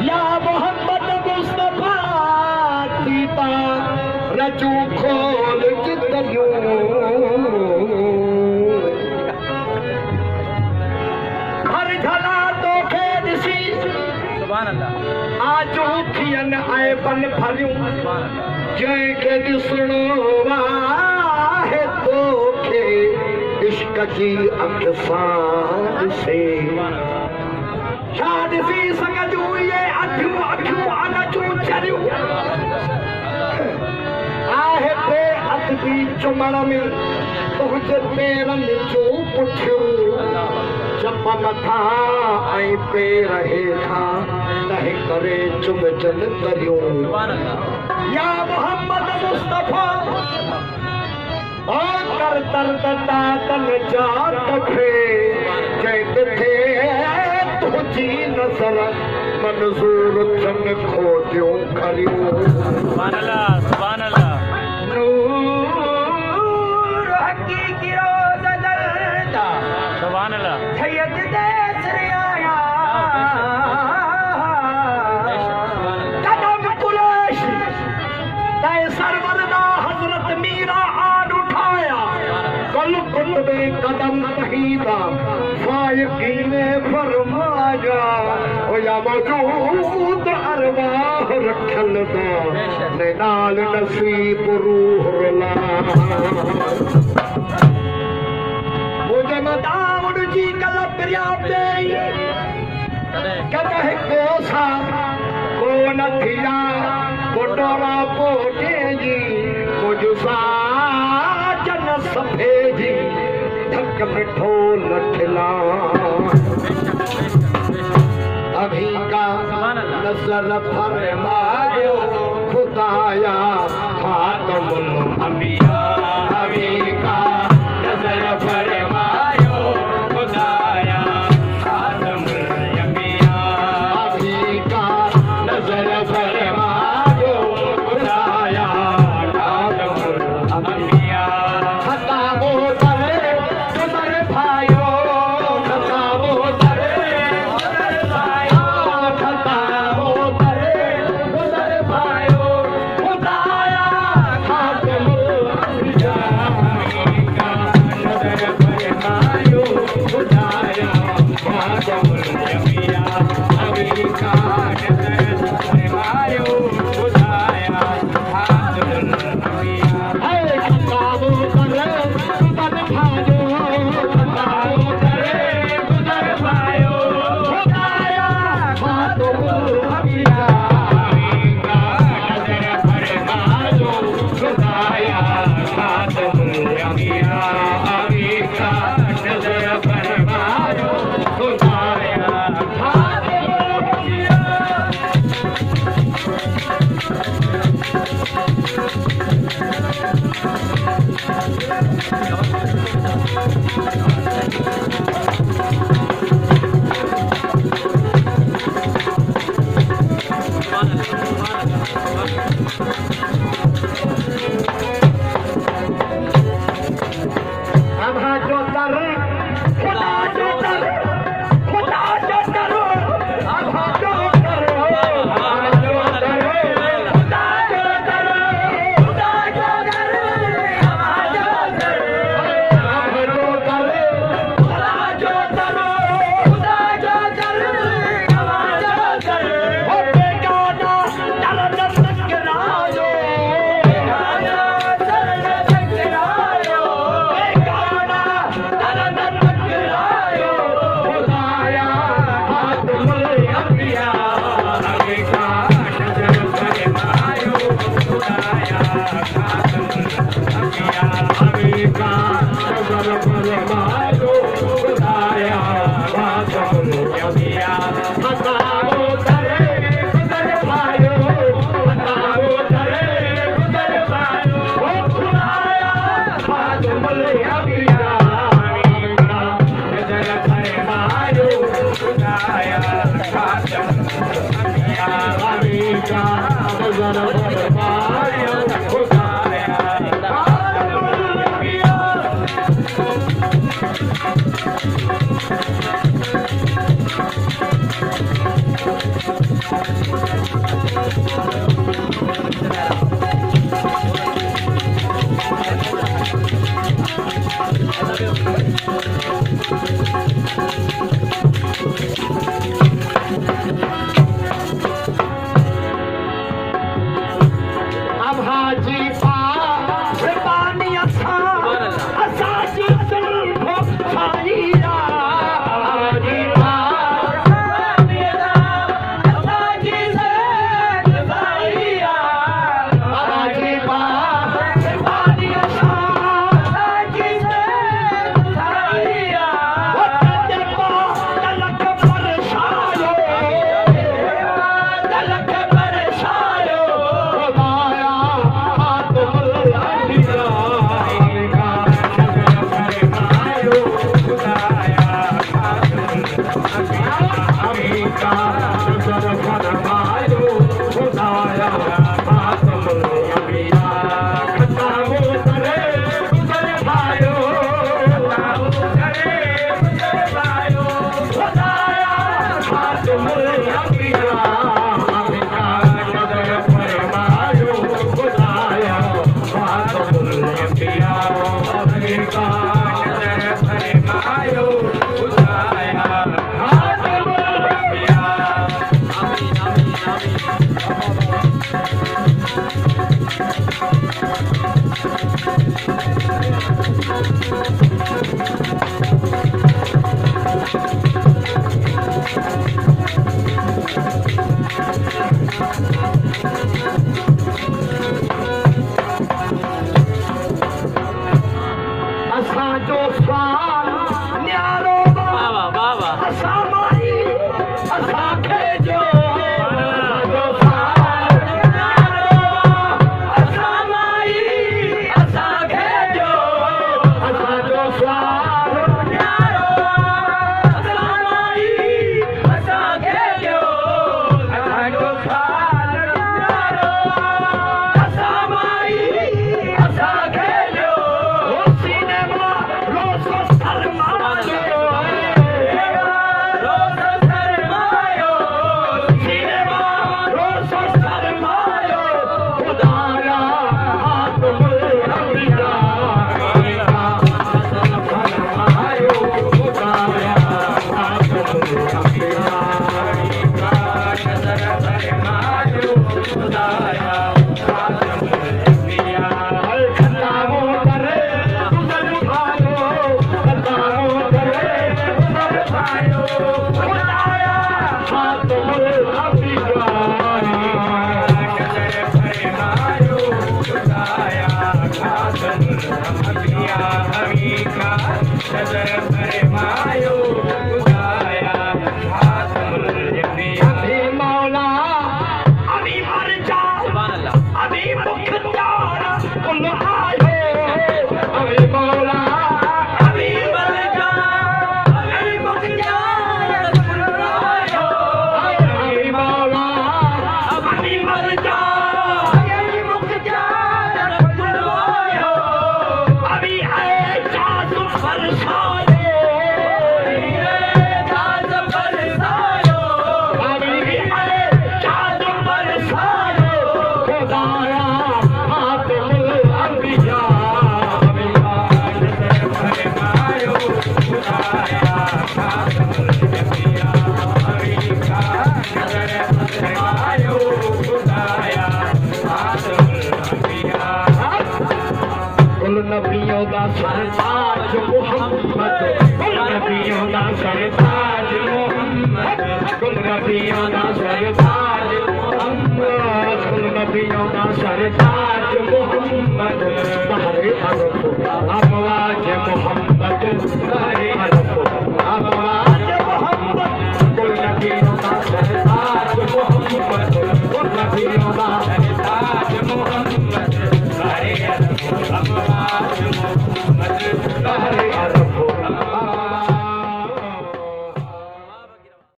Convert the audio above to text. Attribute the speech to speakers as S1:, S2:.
S1: या मोहम्मद मुस्तफा सीता रजू खोल जितरियो हर झला तो खे ॾिसी सुभान अल्लाह आजू थियन आए बन भरियूं जंहिंखे ॾिसणो आहे तोखे इश्क जी अख सां ॾिसे छा ॾिसी सघंदियूं इहे अखियूं अखियूं अनचूं चरियूं आहे पे अदबी चुमण में तुंहिंजे पेरनि जूं पुठियूं चप मथां ऐं पेर हेठां तंहिं करे चुमजनि करियूं या मोहम्मद मुस्तफा कर दर्द तातन जात खे जंहिं ॾिठे तुंहिंजी नज़र मंज़ूर थियनि खोटियूं खरियूं सुभान अल्लाह नूर हक़ीक़ी रोज़ दर्दा सुभान अल्लाह सैयद दे सिर आया कदम कुलैश तै सरवरदा हज़रत मीरा आन उठाया कल कुतबे कदम कहीदा फायकीन फरमाया ओ या मौजूद अरवाह रखल दा ने नाल नसीब रूह रला मुझे मदाउड जी कल प्रियाप दे कदे कोसा को न थिया कोटरा पोटे जी मुझसा जन सफेदी धक मिठो लठला अभी का नजर फरमायो खुदाया खातमुल अंबिया अभी का नजर फरमायो खुदाया खातमुल अंबिया अभी का नजर फरमायो खुदाया खातमुल अंबिया खताबो दरे तुम्हारे भाइयों खताबो दरे तुम्हारे भाइयों खताबो दरे तुम्हारे भाइयों खुदाया खातमुल अंबिया का नजर फरमायो खुदाया खातमुल अंबिया अभी का नजर फरमायो खुदाया खातमुल अंबिया खताबो दरे तुम्हारे भाइयों खताबो दरे तुम्हारे भाइयों खुदाया खातमुल अंबिया का नजर फरमायो खुदाया खातमुल अंबिया अभी का नजर फरमायो खुदाया खातमुल अंबिया अभा जो दर खुदा जो दर खुदा जो दर अभा जो दर अभा जो दर खुदा जो दर खुदा जो दर अभा जो दर अभा जो दर खुदा जो दर खुदा जो दर अभा जो दर हो बेगाना दर दर टकरायो बेगाना दर दर टकरायो बेगाना दर दर टकरायो खुदाया खातमुल अंबिया अभी का नजर फरमायो खुदाया खातमुल अंबिया अभी का नजर फरमायो खुदाया खातमुल अंबिया खताबो दरे तुम्हारे भाइयों खताबो दरे तुम्हारे भाइयों ओ खुदाया खातमुल अंबिया अभी का नजर फरमायो खुदाया खातमुल अंबिया अभी का नजर फरमायो खुदाया खातमुल अंबिया। नबियों का सरताज मोहम्मद, कुल नबियों का सरताज मोहम्मद, कुल नबियों का सरताज मोहम्मद, कुल नबियों का सरताज मोहम्मद।